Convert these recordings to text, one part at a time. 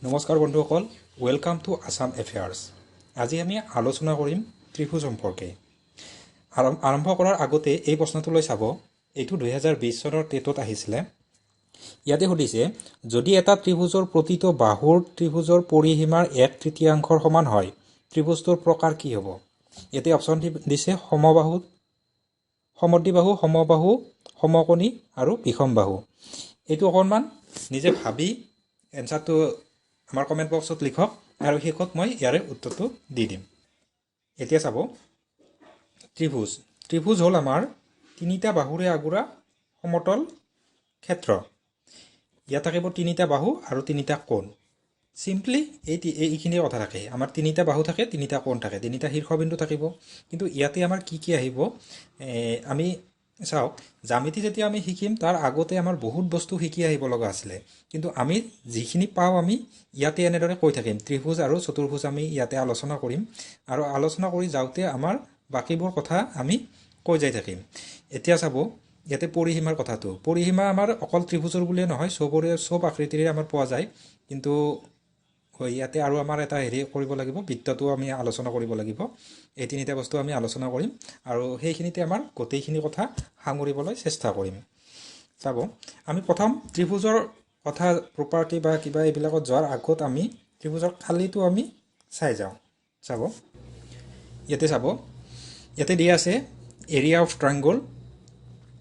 নমস্কাৰ বন্ধুসকল, welcome to Assam এফেয়াৰ্স। আজি আমি আলোচনা কৰিম ত্ৰিভুজ সম্পৰ্কে। আৰম্ভ কৰাৰ আগতে এই প্ৰশ্নটোলৈ চাব। এইটো 2020 চনৰ টেটত আহিছিলে। ইয়াতে সুধিছে, যদি এটা ত্ৰিভুজৰ প্ৰতিটো বাহুৰ ত্ৰিভুজৰ পৰিসীমাৰ 1/3 সমান হয়, ত্ৰিভুজটোৰ প্ৰকাৰ কি হ'ব? ইয়াতে অপশ্যন দিছে সমবাহু, সমদ্বিবাহু, সমবাহু, সমকোণী আৰু বিষমবাহু। এইটো অকণমান নিজে ভাবি এনচাৰটো আমাৰ কমেণ্ট বক্সত লিখক আৰু শেষত মই ইয়াৰে উত্তৰটো দি দিম। এতিয়া চাব, ত্ৰিভুজ হ'ল আমাৰ তিনিটা বাহুৰে আগুৰা সমতল ক্ষেত্ৰ। ইয়াত থাকিব তিনিটা বাহু আৰু তিনিটা কোণ। চিম্পলি এইখিনিৰ কথা থাকে। আমাৰ তিনিটা বাহু থাকে, তিনিটা কোণ থাকে, তিনিটা শীৰ্ষবিন্দু থাকিব। কিন্তু ইয়াতে আমাৰ কি আহিব, আমি চাওক, জ্যামিতি যেতিয়া আমি শিকিম তাৰ আগতে আমাৰ বহুত বস্তু শিকি আহিব লগা আছিলে। কিন্তু আমি যিখিনি পাওঁ আমি ইয়াতে এনেদৰে কৈ থাকিম। ত্ৰিভুজ আৰু চতুৰ্ভুজ আমি ইয়াতে আলোচনা কৰিম আৰু আলোচনা কৰি যাওঁতে আমাৰ বাকীবোৰ কথা আমি কৈ যাই থাকিম। এতিয়া চাব, ইয়াতে পৰিসীমাৰ কথাটো। পৰিসীমা আমাৰ অকল ত্ৰিভুজৰ বুলিয়ে নহয়, চব আকৃতিৰে আমাৰ পোৱা যায়। কিন্তু ইয়াতে আৰু আমাৰ এটা কৰিব লাগিব, বৃত্তটো আমি আলোচনা কৰিব লাগিব। এই তিনিটা বস্তু আমি আলোচনা কৰিম আৰু সেইখিনিতে আমাৰ গোটেইখিনি কথা সাঙুৰিবলৈ চেষ্টা কৰিম। চাব, আমি প্ৰথম ত্ৰিভুজৰ কথা প্ৰপাৰ্টি বা কিবা এইবিলাকত যোৱাৰ আগত আমি ত্ৰিভুজৰ কালিটো আমি চাই যাওঁ। চাব, ইয়াতে দিয়া আছে এৰিয়া অফ ট্ৰায়াংগল।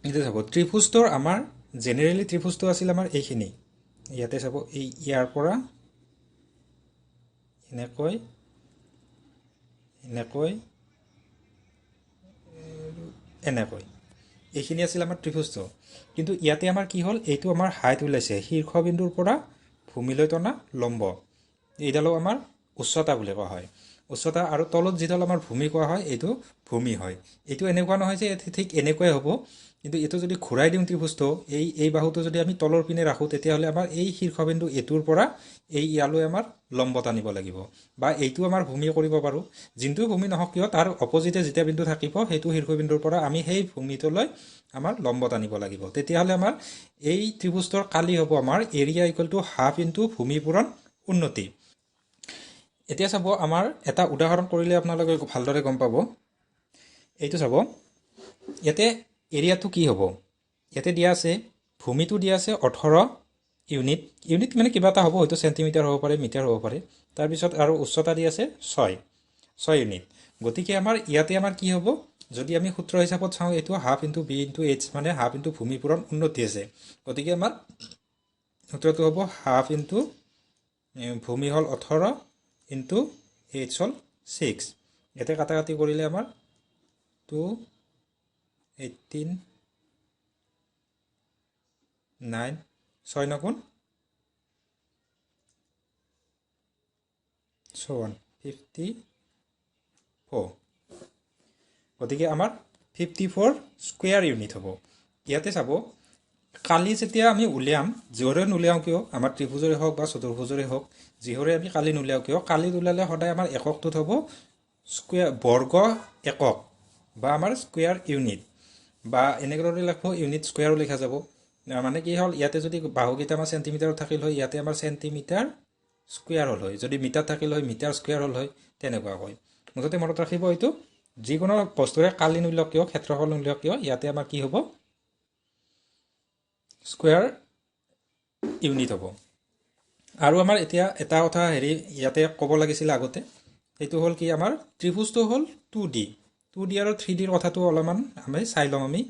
এতিয়া চাব, ত্ৰিভুজটোৰ আমাৰ জেনেৰেলি ত্ৰিভুজটো আছিল আমাৰ এইখিনি। ইয়াতে চাব, ইয়াৰ পৰা এনেকৈ এইখিনি আছিল আমাৰ ত্ৰিভুজটো। কিন্তু ইয়াতে আমাৰ কি হ'ল, এইটো আমাৰ হাইট ওলাইছে শীৰ্ষবিন্দুৰ পৰা ভূমিলৈ টনা লম্ব। এইডালো আমাৰ উচ্চতা বুলি কোৱা হয়। উচ্চতা আৰু তলত যিডাল আমাৰ ভূমি কোৱা হয়, এইটো ভূমি হয়। এইটো এনেকুৱা নহয় যে ঠিক এনেকুৱাই হ'ব। কিন্তু এইটো যদি ঘূৰাই দিওঁ ত্ৰিভুজটো, এই বাহুটো যদি আমি তলৰ পিনে ৰাখোঁ, তেতিয়াহ'লে আমাৰ এই শীৰ্ষবিন্দু এইটোৰ পৰা ইয়ালৈ আমাৰ লম্ব টানিব লাগিব। বা এইটো আমাৰ ভূমি কৰিব পাৰোঁ। যোনটো ভূমি নহওক কিয়, তাৰ অপজিটে যেতিয়া বিন্দু থাকিব, সেইটো শীৰ্ষবিন্দুৰ পৰা আমি সেই ভূমিটোলৈ আমাৰ লম্ব টানিব লাগিব। তেতিয়াহ'লে আমাৰ এই ত্ৰিভুজটোৰ কালি হ'ব আমাৰ area equal to half into ভূমি পূৰণ উন্নতি। এতিয়া চাব, আমাৰ এটা উদাহৰণ কৰিলে আপোনালোকে ভালদৰে গম পাব। এইটো চাব, ইয়াতে এৰিয়াটো কি হ'ব। ইয়াতে দিয়া আছে, ভূমিটো দিয়া আছে 18 ইউনিট। ইউনিট মানে কিবা এটা হ'ব, হয়তো চেণ্টিমিটাৰ হ'ব পাৰে, মিটাৰ হ'ব পাৰে। তাৰপিছত আৰু উচ্চতা দি আছে 6 ইউনিট। গতিকে আমাৰ ইয়াতে আমাৰ কি হ'ব, যদি আমি সূত্ৰ হিচাপত চাওঁ, এইটো half into B into H, মানে হাফ ইনটু ভূমি পূৰণ উন্নতি আছে। গতিকে আমাৰ সূত্ৰটো হ'ব হাফ ইনটু ভূমি হ'ল 18 ইনটু এইচ হ'ল 6। ইয়াতে কাটাকাটি কৰিলে আমাৰ 218 9 6 9 54। গতিকে আমাৰ 54 স্কুৱেৰ ইউনিট হ'ব। ইয়াতে চাব, কালি যেতিয়া আমি উলিয়াম, যিহৰে নোলিয়াওঁ কিয়, আমাৰ ত্ৰিভুজৰে হওক বা চতুৰ্ভুজৰে হওক, যিহৰে আমি কালি নোলিয়াওঁ কিয়, কালিত ওলালে সদায় আমাৰ এককটোত হ'ব স্কুৱেৰ, বৰ্গ একক বা আমাৰ স্কুৱেৰ ইউনিট, বা এনেদৰে লিখিব ইউনিট স্কুৱেৰো লিখা যাব। মানে কি হ'ল, ইয়াতে যদি বাহুকেইটা আমাৰ চেণ্টিমিটাৰত থাকিল হয়, ইয়াতে আমাৰ চেণ্টিমিটাৰ স্কুৱেৰ হ'ল হয়। যদি মিটাৰ থাকিল হয়, মিটাৰ স্কুৱেৰ হ'ল হয়। তেনেকুৱাকৈ মুঠতে মনত ৰাখিব, এইটো যিকোনো বস্তুৰে কালি নোলিয়াওক কিয়, ক্ষেত্ৰফল নোলিয়াওক কিয়, ইয়াতে আমাৰ কি হ'ব, স্কুৱেৰ ইউনিট হ'ব। আৰু আমাৰ এতিয়া এটা কথা ইয়াতে ক'ব লাগিছিলে আগতে, সেইটো হ'ল কি, আমাৰ ত্ৰিভুজটো হ'ল 2D আৰু 3Dৰ কথাটো অলপমান আমি চাই লওঁ। আমি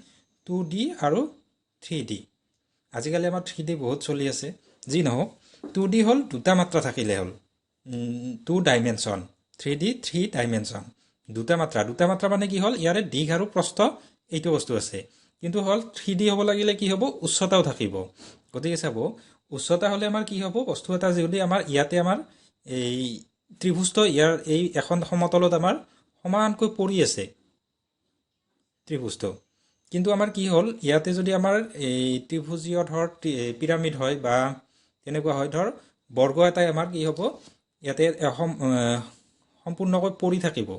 2D আৰু 3D, আজিকালি আমাৰ 3D বহুত চলি আছে। যি নহওক, 2D হ'ল দুটা মাত্ৰা থাকিলে হ'ল, 2 ডাইমেনশ্যন। 3D 3 ডাইমেনশ্যন, দুটা মাত্ৰা মানে কি হ'ল, ইয়াৰে দীঘ আৰু প্ৰস্থ এইটো বস্তু আছে। কিন্তু হ'ল 3D হ'ব লাগিলে কি হ'ব, উচ্চতাও থাকিব। গতিকে চাব, উচ্চতা হ'লে আমাৰ কি হ'ব, বস্তু এটা যদি আমাৰ ইয়াতে আমাৰ এই ত্ৰিভুজটো ইয়াৰ এই এখন সমতলত আমাৰ সমানকৈ পৰি আছে ত্ৰিভুজটো। কিন্তু আমাৰ কি হ'ল, ইয়াতে যদি আমাৰ এই ত্ৰিভুজীয় ধৰ পিৰামিড হয় বা তেনেকুৱা হয়, ধৰ বৰ্গ এটাই আমাৰ কি হ'ব, ইয়াতে সম্পূৰ্ণকৈ পৰি থাকিব,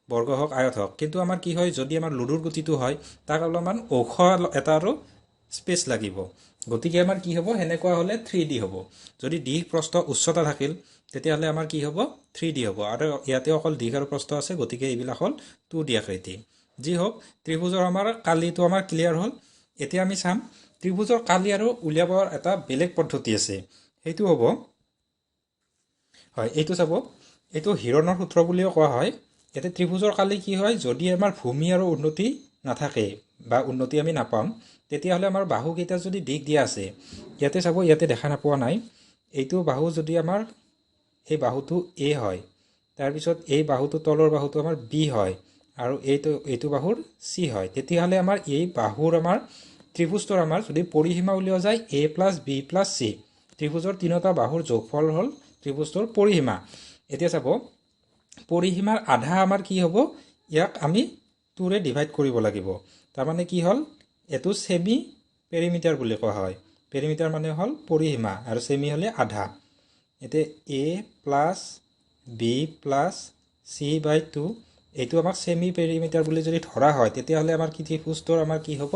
বৰ্গ হওক আয়ত হওক। কিন্তু আমাৰ কি হয়, যদি আমাৰ লুডুৰ গুটিটো হয়, তাক অলপমান ওখ এটা আৰু স্পেচ লাগিব। গতিকে আমাৰ কি হ'ব হেনেকুৱা হ'লে 3D হ'ব যদি দিশ প্ৰস্থ উচ্চতা থাকিল তেতিয়াহ'লে আমাৰ কি হ'ব 3D হ'ব আৰু ইয়াতে অকল দিশ আৰু প্ৰস্থ আছে গতিকে এইবিলাক হ'ল 2D আকৃতি যি হওক ত্ৰিভুজৰ আমাৰ কালিটো আমাৰ ক্লিয়াৰ হ'ল এতিয়া আমি চাম ত্ৰিভুজৰ কালি আৰু উলিয়াবৰ এটা বেলেগ পদ্ধতি আছে সেইটো হ'ব হয় এইটো চাব এইটো হিৰণৰ সূত্ৰ বুলিও কোৱা হয় ইয়াতে ত্ৰিভুজৰ কালি কি হয় যদি আমাৰ ভূমি আৰু উন্নতি নাথাকে বা উন্নতি আমি নাপাম তেতিয়াহ'লে আমাৰ বাহুকেইটা যদি দিশ দিয়া আছে ইয়াতে চাব ইয়াতে দেখা নাপোৱা নাই এইটো বাহু যদি আমাৰ এই বাহুটো A হয় তাৰপিছত এই বাহুটো তলৰ বাহুটো আমাৰ B হয় আৰু এইটো বাহুৰ C হয় তেতিয়াহ'লে আমাৰ এই বাহুৰ আমাৰ ত্ৰিভুজটোৰ আমাৰ যদি পৰিসীমা উলিওৱা যায় A + B + C ত্ৰিভুজৰ তিনিটা বাহুৰ যোগফল হ'ল ত্ৰিভুজটোৰ পৰিসীমা এতিয়া চাব পৰিসীমাৰ আধা আমাৰ কি হ'ব ইয়াক আমি 2 ৰে ডিভাইড কৰিব লাগিব তাৰ মানে কি হ'ল এটো সেমি পেৰিমিটাৰ বুলি কোৱা হয় পেৰিমিটাৰ মানে হ'ল পৰিসীমা আৰু সেমি হ'লে আধা এতে A + B + C/2 এইটো আমাক সেমি পেৰিমিটাৰ বুলি যদি ধৰা হয় তেতিয়াহ'লে আমাৰ কি ত্ৰিভুজটোৰ আমাৰ কি হ'ব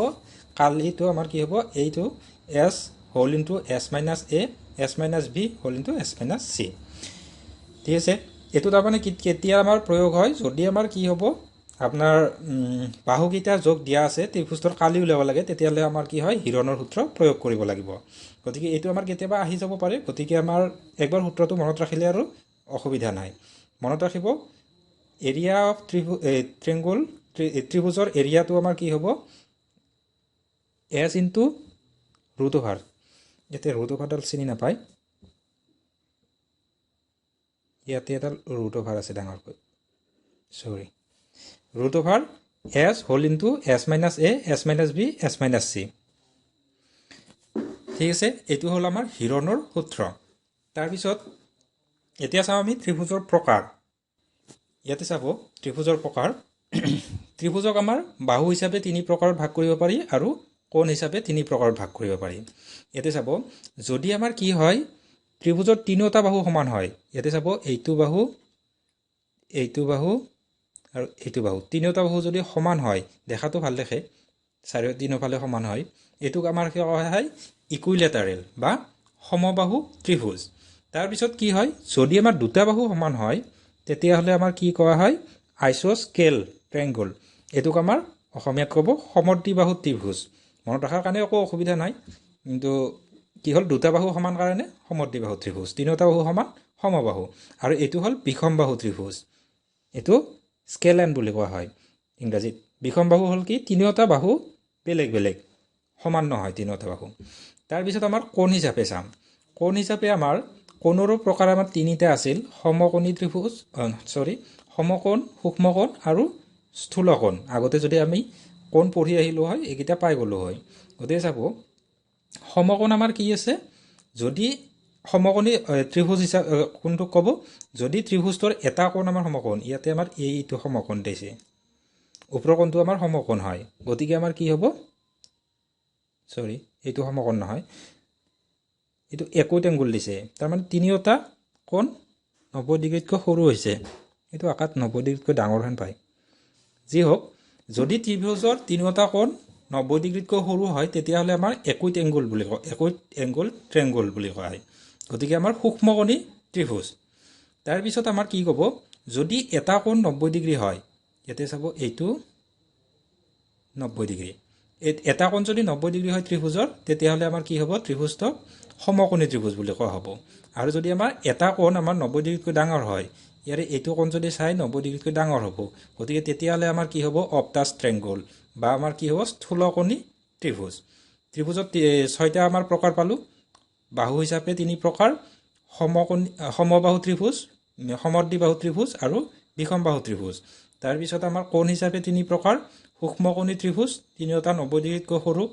কালিটো আমাৰ কি হ'ব এইটো S whole into S - A S - B whole into S - C ঠিক আছে এটো তাৰমানে কেতিয়া আমাৰ প্ৰয়োগ হয় যদি আমাৰ কি হ'ব আপোনাৰ বাহুকেইটা যোগ দিয়া আছে ত্ৰিভুজটোৰ কালি উলিয়াব লাগে তেতিয়াহ'লে আমাৰ কি হয় হিৰণৰ সূত্ৰ প্ৰয়োগ কৰিব লাগিব গতিকে এইটো আমাৰ কেতিয়াবা আহি যাব পাৰে গতিকে আমাৰ একবাৰ সূত্ৰটো মনত ৰাখিলে আৰু অসুবিধা নাই মনত ৰাখিব এৰিয়া অফ ট্ৰায়াঙ্গল ত্ৰিভুজৰ এৰিয়াটো আমাৰ কি হ'ব S ইনটু √/। ইয়াতে √/ডাল চিনি নাপায় ইয়াতে এডাল √/ আছে ডাঙৰকৈ সৰি √/S whole into S - A S - B S - C ঠিক আছে এইটো হ'ল আমাৰ হিৰণৰ সূত্ৰ তাৰপিছত এতিয়া চাওঁ আমি ত্ৰিভুজৰ প্ৰকাৰ ইয়াতে চাব ত্ৰিভুজৰ প্ৰকাৰ ত্ৰিভুজক আমাৰ বাহু হিচাপে 3 প্ৰকাৰত ভাগ কৰিব পাৰি আৰু কোণ হিচাপে 3 প্ৰকাৰত ভাগ কৰিব পাৰি ইয়াতে চাব যদি আমাৰ কি হয় ত্ৰিভুজৰ তিনিটা বাহু সমান হয় ইয়াতে চাব এইটো বাহু আৰু এইটো বাহু তিনিটা বাহু যদি সমান হয় দেখাটো ভাল দেখে তিনিওফালে সমান হয় এইটোক আমাৰ কি কোৱা হয় ইকুইলেটাৰেল বা সমবাহু ত্ৰিভুজ তাৰপিছত কি হয় যদি আমাৰ দুটা বাহু সমান হয় তেতিয়াহ'লে আমাৰ কি কোৱা হয় আইসোস্কেল ট্ৰায়াঙ্গল এইটোক আমাৰ অসমীয়াত ক'ব সমদ্বিবাহু ত্ৰিভুজ মনত ৰাখাৰ কাৰণে একো অসুবিধা নাই কিন্তু কি হ'ল দুটা বাহু সমান কাৰণে সমদ্বিবাহু ত্ৰিভুজ তিনিটা বাহু সমান সমবাহু আৰু এইটো হ'ল বিষমবাহু ত্ৰিভুজ এইটো স্কেলেন বুলি কোৱা হয় ইংৰাজীত বিষমবাহু হ'ল কি তিনিটা বাহু বেলেগ বেলেগ সমান নহয় তিনিটা বাহু তাৰপিছত আমাৰ কোণ হিচাপে চাম কোণ হিচাপে আমাৰ কোণৰো প্ৰকাৰ আমাৰ তিনিটা আছিল সমকোণী ত্ৰিভুজ সমকোণ সূক্ষ্মকোণ আৰু স্থূলকোণ আগতে যদি আমি কোণ পঢ়ি আহিলো হয় এইকেইটা পাই গ'লো হয় গতিকে চাব সমকোণ আমাৰ কি আছে যদি সমকোণী ত্ৰিভুজ হিচাপে কোনটো ক'ব যদি ত্ৰিভুজটোৰ এটা কোণ আমাৰ সমকোণ ইয়াতে আমাৰ এইটো সমকোণ দিছে ওপৰৰ কোণটো আমাৰ সমকোণ হয় গতিকে আমাৰ কি হ'ব এইটো সমকোণ নহয় এইটো একোইট এংগল দিছে তাৰ মানে তিনিটা কোণ 90 ডিগ্ৰীতকৈ সৰু হৈছে এইটো আকাত 90 ডিগ্ৰীতকৈ ডাঙৰ হেন পায় যি হওক যদি ত্ৰিভুজৰ তিনিটা কোণ 90 ডিগ্ৰীতকৈ সৰু হয় তেতিয়াহ'লে আমাৰ একোইট এংগল বুলি কয় একোইট এংগল ট্ৰায়াঙ্গল বুলি কোৱা হয় গতিকে আমাৰ সূক্ষ্মকোণী ত্ৰিভুজ তাৰপিছত আমাৰ কি ক'ব যদি এটা কোণ 90 ডিগ্ৰী হয় ইয়াতে চাব এইটো 90 ডিগ্ৰী এটা কোণ যদি 90 ডিগ্ৰী হয় ত্ৰিভুজৰ তেতিয়াহ'লে আমাৰ কি হ'ব ত্ৰিভুজটো সমকোণী ত্ৰিভুজ বুলি কোৱা হ'ব আৰু যদি আমাৰ এটা কোণ আমাৰ 90 ডিগ্ৰীতকৈ ডাঙৰ হয় ইয়াৰে এইটো কোণ যদি চাই 90 ডিগ্ৰীতকৈ ডাঙৰ হ'ব গতিকে তেতিয়াহ'লে আমাৰ কি হ'ব অবটাছ ট্ৰায়াঙ্গল বা আমাৰ কি হ'ব স্থূলকোণী ত্ৰিভুজ ত্ৰিভুজত 6টা আমাৰ প্ৰকাৰ পালো বাহু হিচাপে 3 প্ৰকাৰ সমবাহু ত্ৰিভুজ সমদ্বিবাহু ত্ৰিভুজ আৰু বিষমবাহু ত্ৰিভুজ তাৰপিছত আমাৰ কোণ হিচাপে 3 প্ৰকাৰ সূক্ষ্মকোণী ত্ৰিভুজ তিনিটা 90 ডিগ্ৰীতকৈ সৰু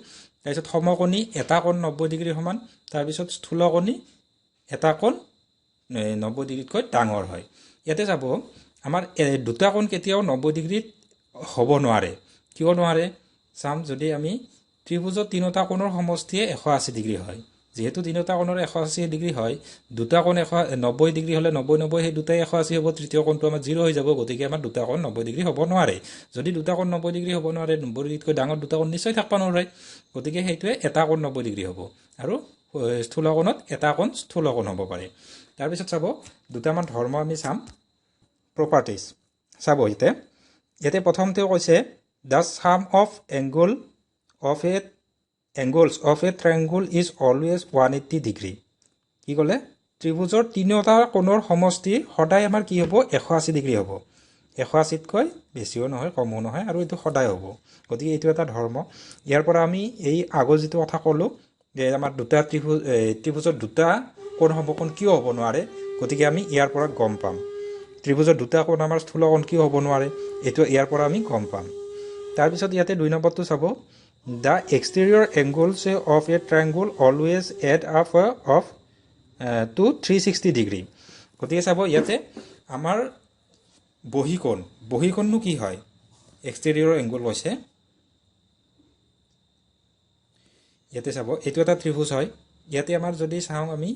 তাৰপিছত সমকোণী এটা কোণ 90 ডিগ্ৰী সমান তাৰপিছত স্থূলকোণী এটা কোণ 90 ডিগ্ৰীতকৈ ডাঙৰ হয় ইয়াতে যাব আমাৰ দুটা কোণ কেতিয়াও 90 ডিগ্ৰীত হ'ব নোৱাৰে কিয় নোৱাৰে চাম যদি আমি ত্ৰিভুজৰ তিনিটা কোণৰ সমষ্টিয়ে 180 ডিগ্ৰী হয় যেহেতু তিনিটা কোণৰ 180 ডিগ্ৰী হয়, দুটা কোণ 90 ডিগ্ৰী হ'লে 90 90 সেই দুটাই 180 হ'ব, তৃতীয় কোণটো আমাৰ 0 হৈ যাব। গতিকে আমাৰ দুটা কোণ 90 ডিগ্ৰী হ'ব নোৱাৰে। যদি দুটা কোণ 90 ডিগ্ৰী হ'ব নোৱাৰে, 90 ডিগ্ৰীতকৈ ডাঙৰ দুটা কোণ নিশ্চয় থাকিব নোৱাৰে। গতিকে সেইটোৱে এটা কোণ 90 ডিগ্ৰী হ'ব, আৰু স্থূল কোণত এটা কোণ স্থূল কোণ হ'ব পাৰে। তাৰপিছত চাব দুটামান ধৰ্ম আমি চাম, প্ৰপাৰ্টিজ চাব। ইয়াতে প্ৰথমতে কৈছে the sum of angles of a triangle is always 180 degree. কি ক'লে? ত্ৰিভুজৰ তিনিওটা কোণৰ সমষ্টি সদায় আমাৰ কি হ'ব? 180 ডিগ্ৰী হ'ব। 180তকৈ বেছিও নহয়, কমো নহয়, আৰু এইটো সদায় হ'ব। গতিকে এইটো এটা ধৰ্ম। ইয়াৰ পৰা আমি এই আগৰ যিটো কথা ক'লোঁ যে আমাৰ দুটা ত্ৰিভুজৰ দুটা কোণ সমকোণ কিয় হ'ব নোৱাৰে, গতিকে আমি ইয়াৰ পৰা গম পাম। ত্ৰিভুজৰ দুটা কোণ আমাৰ স্থূল কোণ কিয় হ'ব নোৱাৰে, এইটো ইয়াৰ পৰা আমি গম পাম। তাৰপিছত ইয়াতে 2 নম্বৰটো চাব, the exterior angles of a triangle always add up of to 360 degree. গতিকে চাব ইয়াতে আমাৰ বহীকোণনো কি হয়? এক্সটেৰিয়ৰ এংগল কৈছে। ইয়াতে চাব এইটো এটা ত্ৰিভুজ হয়। ইয়াতে আমাৰ যদি চাওঁ, আমি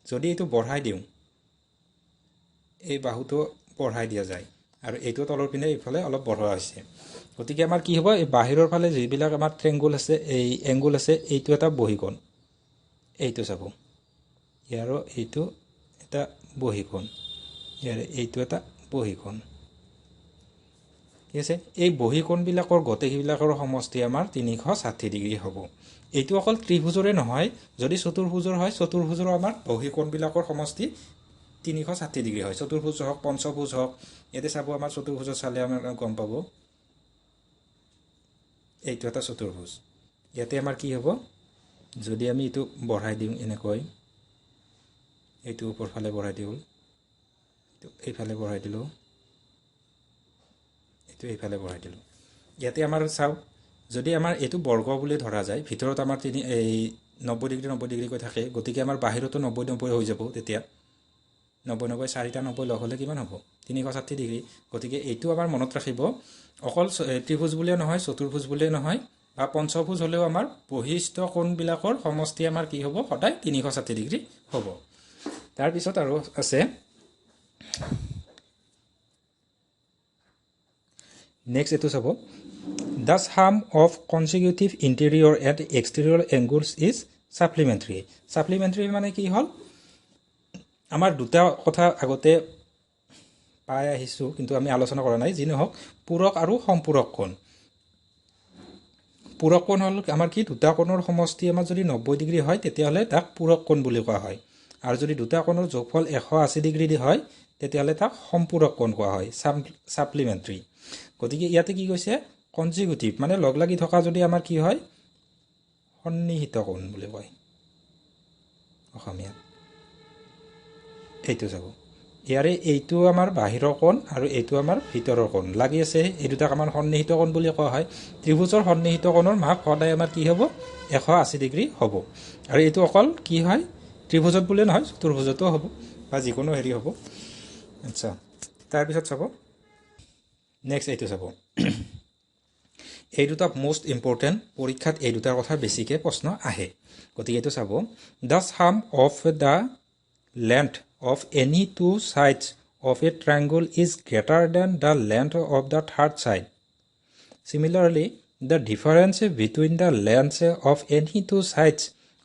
যদি এইটো বঢ়াই দিওঁ, এই বাহুটো বঢ়াই দিয়া যায়, আৰু এইটো তলৰ পিনে এইফালে অলপ বঢ়োৱা হৈছে। গতিকে আমাৰ কি হ'ব? এই বাহিৰৰ ফালে যিবিলাক আমাৰ ট্ৰেংগুল আছে, এই এংগুল আছে, এইটো এটা বহীকোণ। এইটো চাব, ইয়াৰো এইটো এটা বহীকোণ, ইয়াৰে এইটো এটা বহীকোণ। ঠিক আছে? এই বহীকোণবিলাকৰ গোটেইবিলাকৰ সমষ্টি আমাৰ 360 ডিগ্ৰী হ'ব। এইটো অকল ত্ৰিভুজৰে নহয়, যদি চতুৰ্ভুজৰ হয়, চতুৰ্ভুজৰো আমাৰ বহীকোণবিলাকৰ সমষ্টি 360 ডিগ্ৰী হয়। চতুৰ্ভুজ হওক, পঞ্চভুজ হওক। ইয়াতে চাব আমাৰ চতুৰ্ভুজত চালে আমাৰ গম পাব, এইটো এটা চতুৰ্ভুজ। ইয়াতে আমাৰ কি হ'ব? যদি আমি এইটো বঢ়াই দিওঁ এনেকৈ, এইটো ওপৰ ফালে বঢ়াই দিওঁ, এইফালে বঢ়াই দিলোঁ, এইটো এইফালে বঢ়াই দিলোঁ। ইয়াতে আমাৰ চাওক, যদি আমাৰ এইটো বৰ্গ বুলি ধৰা যায়, ভিতৰত আমাৰ 90 ডিগ্ৰী 90 ডিগ্ৰীকৈ থাকে, গতিকে আমাৰ বাহিৰতো 90 90 হৈ যাব। তেতিয়া 90 90 4টা 90 লগ হ'লে কিমান হ'ব? 360 ডিগ্ৰী। গতিকে এইটো আমাৰ মনত ৰাখিব, অকল ত্ৰিভুজ বুলিয়ে নহয়, চতুৰ্ভুজ বুলিয়ে নহয়, বা পঞ্চভুজ হ'লেও আমাৰ বহিস্থ কোণবিলাকৰ সমষ্টি আমাৰ কি হ'ব? সদায় 360 ডিগ্ৰী হ'ব। তাৰপিছত আৰু আছে নেক্সট, এইটো চাব, the sum of consecutive interior and exterior angles is supplementary. Supplementary মানে কি হ'ল? আমাৰ দুটা কথা আগতে পাই আহিছোঁ, কিন্তু আমি আলোচনা কৰা নাই। যি নহওক, পূৰক আৰু সম্পূৰক কোণ। পূৰক কোণ হ'ল আমাৰ কি? দুটা কোণৰ সমষ্টি আমাৰ যদি 90 ডিগ্ৰী হয়, তেতিয়াহ'লে তাক পূৰক কোণ বুলি কোৱা হয়। আৰু যদি দুটা কোণৰ যোগফল 180 ডিগ্ৰী দি হয়, তেতিয়াহ'লে তাক সম্পূৰক কোণ কোৱা হয়, ছাপ্লিমেণ্টাৰী। গতিকে ইয়াতে কি কৈছে? কনচিকিউটিভ মানে লগ লাগি থকা যদি আমাৰ কি হয়? সন্নিহিত কোণ বুলি কয় অসমীয়াত। এইটো চাব, ইয়াৰে এইটো আমাৰ বাহিৰৰ কোণ আৰু এইটো আমাৰ ভিতৰৰ কোণ লাগি আছে, এই দুটাক আমাৰ সন্নিহিত কোণ বুলি কোৱা হয়। ত্ৰিভুজৰ সন্নিহিত কোণৰ মাপ সদায় আমাৰ কি হ'ব? 180 ডিগ্ৰী হ'ব। আৰু এইটো অকল কি হয়? ত্ৰিভুজত বুলিয়ে নহয়, চতুৰ্ভুজতো হ'ব, বা যিকোনো হেৰি হ'ব। আচ্ছা, তাৰপিছত চাব নেক্সট, এইটো চাব, এই দুটা মষ্ট ইম্পৰ্টেণ্ট। পৰীক্ষাত এই দুটাৰ কথা বেছিকৈ প্ৰশ্ন আহে। গতিকে এইটো চাব, the sum of the length of any two sides of a triangle is greater than the length of the third side. Similarly, the difference between the lengths of any two sides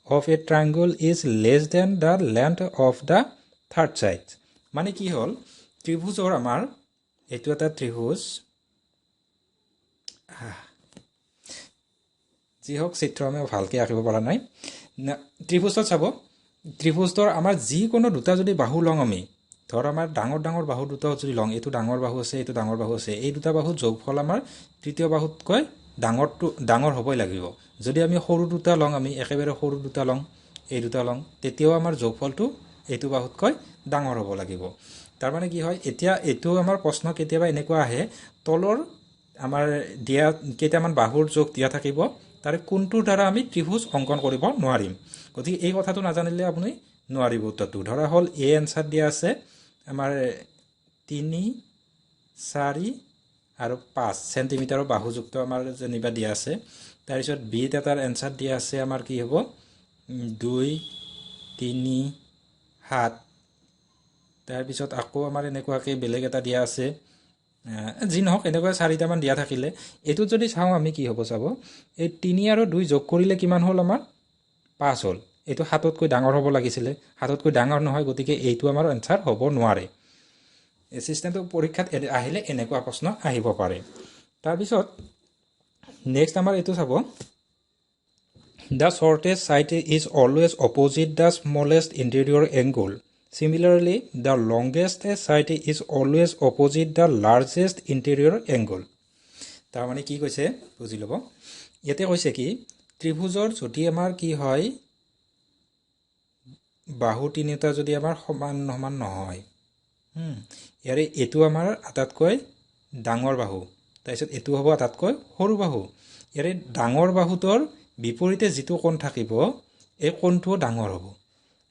of a triangle is less than the length of the third side. মানে কি হ'ল? ত্ৰিভুজৰ আমাৰ এইটো এটা ত্ৰিভুজ, যি হওক চিত্ৰ আমি ভালকৈ আঁকিব পৰা নাই। ত্ৰিভুজত চাব, ত্ৰিভুজৰ আমাৰ যিকোনো দুটা যদি বাহু লওঁ, আমি ধৰ আমাৰ ডাঙৰ ডাঙৰ বাহু দুটা যদি লওঁ, এইটো ডাঙৰ বাহু আছে, এইটো ডাঙৰ বাহু আছে, এই দুটা বাহুৰ যোগফল আমাৰ তৃতীয় বাহুতকৈ ডাঙৰ হ'বই লাগিব। যদি আমি সৰু দুটা লওঁ, আমি একেবাৰে সৰু দুটা লওঁ, এই দুটা লওঁ, তেতিয়াও আমাৰ যোগফলটো এইটো বাহুতকৈ ডাঙৰ হ'ব লাগিব। তাৰমানে কি হয়? এতিয়া এইটো আমাৰ প্ৰশ্ন কেতিয়াবা এনেকুৱা আহে, তলৰ আমাৰ দিয়া কেইটামান বাহুৰ যোগ দিয়া থাকিব, তাৰে কোনটোৰ দ্বাৰা আমি ত্ৰিভুজ অংকন কৰিব নোৱাৰিম। গতিকে এই কথাটো নাজানিলে আপুনি নোৱাৰিব উত্তৰটো। ধৰা হ'ল এ এনচাৰ দিয়া আছে আমাৰ 3, 4 আৰু 5 চেণ্টিমিটাৰৰ বাহুযুক্ত আমাৰ যেনিবা দিয়া আছে। তাৰপিছত বিত এটাৰ এনচাৰ দিয়া আছে আমাৰ কি হ'ব? 2, 3 7 তাৰপিছত আকৌ আমাৰ এনেকুৱাকৈ বেলেগ এটা দিয়া আছে যি নহওক এনেকুৱা 4টামান দিয়া থাকিলে এইটোত যদি চাওঁ আমি কি হ'ব চাব এই 3 আৰু 2 যোগ কৰিলে কিমান হ'ল আমাৰ 5 হ'ল এইটো 7তকৈ ডাঙৰ হ'ব লাগিছিলে 7তকৈ ডাঙৰ নহয় গতিকে এইটো আমাৰ এনসাৰ হ'ব নোৱাৰে এই সিস্টেমটো পৰীক্ষাত আহিলে এনেকুৱা প্ৰশ্ন আহিব পাৰে তাৰপিছত নেক্সট আমাৰ এইটো চাব The shortest side is always opposite the smallest interior angle. Similarly, the longest side is always opposite the largest interior angle. তাৰমানে কি কৈছে বুজি ল'ব ইয়াতে কৈছে কি ত্ৰিভুজৰ যদি আমাৰ কি হয় বাহু তিনিটা যদি আমাৰ সমান সমান নহয় ইয়াৰে এইটো আমাৰ আটাইতকৈ ডাঙৰ বাহু তাৰপিছত এইটো হ'ব আটাইতকৈ সৰু বাহু ইয়াৰে ডাঙৰ বাহুটোৰ বিপৰীতে যিটো কোণ থাকিব এই কোণটো ডাঙৰ হ'ব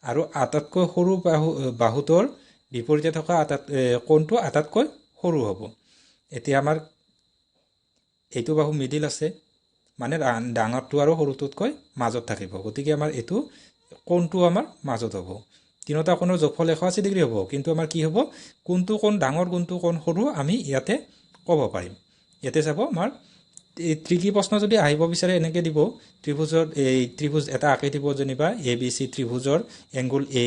আৰু আটাইতকৈ সৰু বাহুটোৰ বিপৰীতে থকা কোণটো আটাইতকৈ সৰু হ'ব এতিয়া আমাৰ এইটো বাহু মিডিল আছে মানে ডাঙৰটো আৰু সৰুটোতকৈ মাজত থাকিব গতিকে আমাৰ এইটো কোণটো আমাৰ মাজত হ'ব তিনিটা কোণৰ যোগফল 180 ডিগ্ৰী হ'ব কিন্তু আমাৰ কি হ'ব কোনটো কোণ ডাঙৰ কোনটো কোণ সৰু আমি ইয়াতে ক'ব পাৰিম ইয়াতে চাব আমাৰ ত্ৰিকি প্ৰশ্ন যদি আহিব বিচাৰে এনেকৈ দিব ত্ৰিভুজৰ এই ত্ৰিভুজ এটা আঁকি দিব যেনিবা ABC ত্ৰিভুজৰ এংগল A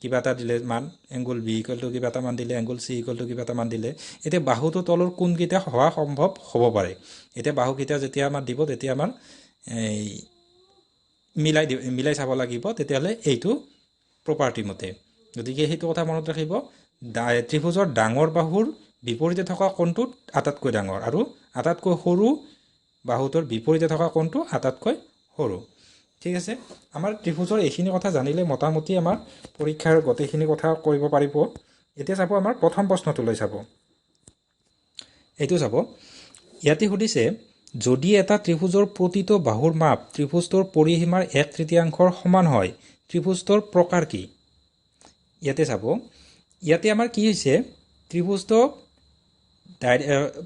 কিবা এটা দিলে মান এংগল B কিবা এটা মান দিলে এংগল C কিবা এটা মান দিলে এতিয়া বাহুটো তলৰ কোণকেইটা হোৱা সম্ভৱ হ'ব পাৰে এতিয়া বাহুকেইটা যেতিয়া আমাৰ দিব তেতিয়া আমাৰ এই মিলাই চাব লাগিব তেতিয়াহ'লে এইটো প্ৰপাৰ্টি মতে গতিকে সেইটো কথা মনত ৰাখিব ত্ৰিভুজৰ ডাঙৰ বাহুৰ বিপৰীতে থকা কোণটো আটাইতকৈ ডাঙৰ আৰু আটাইতকৈ সৰু বাহুটোৰ বিপৰীতে থকা কোণটো আটাইতকৈ সৰু ঠিক আছে আমাৰ ত্ৰিভুজৰ এইখিনি কথা জানিলে মোটামুটি আমাৰ পৰীক্ষাৰ গোটেইখিনি কথা কৰিব পাৰিব এতিয়া চাব আমাৰ প্ৰথম প্ৰশ্নটো লৈ চাব এইটো চাব ইয়াতে সুধিছে যদি এটা ত্ৰিভুজৰ প্ৰতিটো বাহুৰ মাপ ত্ৰিভুজটোৰ পৰিসীমাৰ 1/3 সমান হয় ত্ৰিভুজটোৰ প্ৰকাৰ কি ইয়াতে চাব ইয়াতে আমাৰ কি হৈছে ত্ৰিভুজটো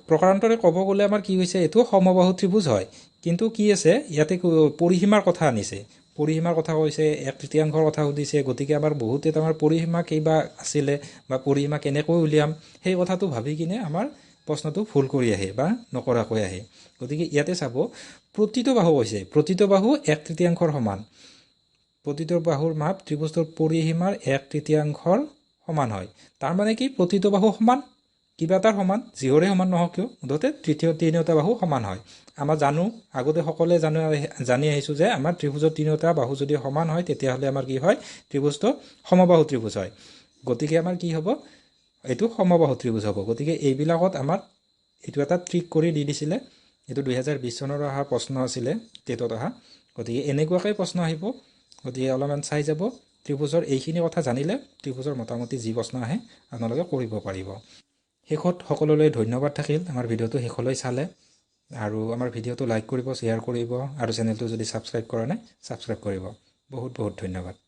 প্ৰকাৰান্তৰে ক'ব গ'লে আমাৰ কি হৈছে এইটো সমবাহু ত্ৰিভুজ হয় কিন্তু কি আছে ইয়াতে পৰিসীমাৰ কথা আনিছে পৰিসীমাৰ কথা কৈছে 1/3 কথা সুধিছে গতিকে আমাৰ বহুতে আমাৰ পৰিসীমা কেইবা আছিলে বা পৰিসীমা কেনেকৈ উলিয়াম সেই কথাটো ভাবি কিনে আমাৰ প্ৰশ্নটো ভুল কৰি আহে বা নকৰাকৈ আহে গতিকে ইয়াতে চাব প্ৰতিটো বাহু কৈছে প্ৰতিটো বাহু 1/3 সমান প্ৰতিটো বাহুৰ মাপ ত্ৰিভুজটোৰ পৰিসীমাৰ 1/3 সমান হয় তাৰ মানে কি প্ৰতিটো বাহু সমান কিবা এটাৰ সমান যিহৰে সমান নহওক কিয় মুঠতে তিনিওটা বাহু সমান হয় আমাৰ জানো আগতে সকলোৱে জানি আহিছোঁ যে আমাৰ ত্ৰিভুজৰ তিনিওটা বাহু যদি সমান হয় তেতিয়াহ'লে আমাৰ কি হয় ত্ৰিভুজটো সমবাহু ত্ৰিভুজ হয় গতিকে আমাৰ কি হ'ব এইটো সমবাহু ত্ৰিভুজ হ'ব গতিকে এইবিলাকত আমাৰ এইটো এটা ট্ৰিক কৰি দি দিছিলে এইটো 2020 চনৰ অহা প্ৰশ্ন আছিলে টেটত অহা গতিকে এনেকুৱাকৈ প্ৰশ্ন আহিব গতিকে অলপমান চাই যাব ত্ৰিভুজৰ এইখিনি কথা জানিলে ত্ৰিভুজৰ মোটামুটি যি প্ৰশ্ন আহে আপোনালোকে কৰিব পাৰিব শেষত সকলোলৈ ধন্যবাদ থাকিল আমাৰ ভিডিঅ'টো শেষলৈ চালে আৰু আমাৰ ভিডিঅ'টো লাইক কৰিব শ্বেয়াৰ কৰিব আৰু চেনেলটো যদি ছাবস্ক্ৰাইব কৰা নাই ছাবস্ক্ৰাইব কৰিব বহুত বহুত ধন্যবাদ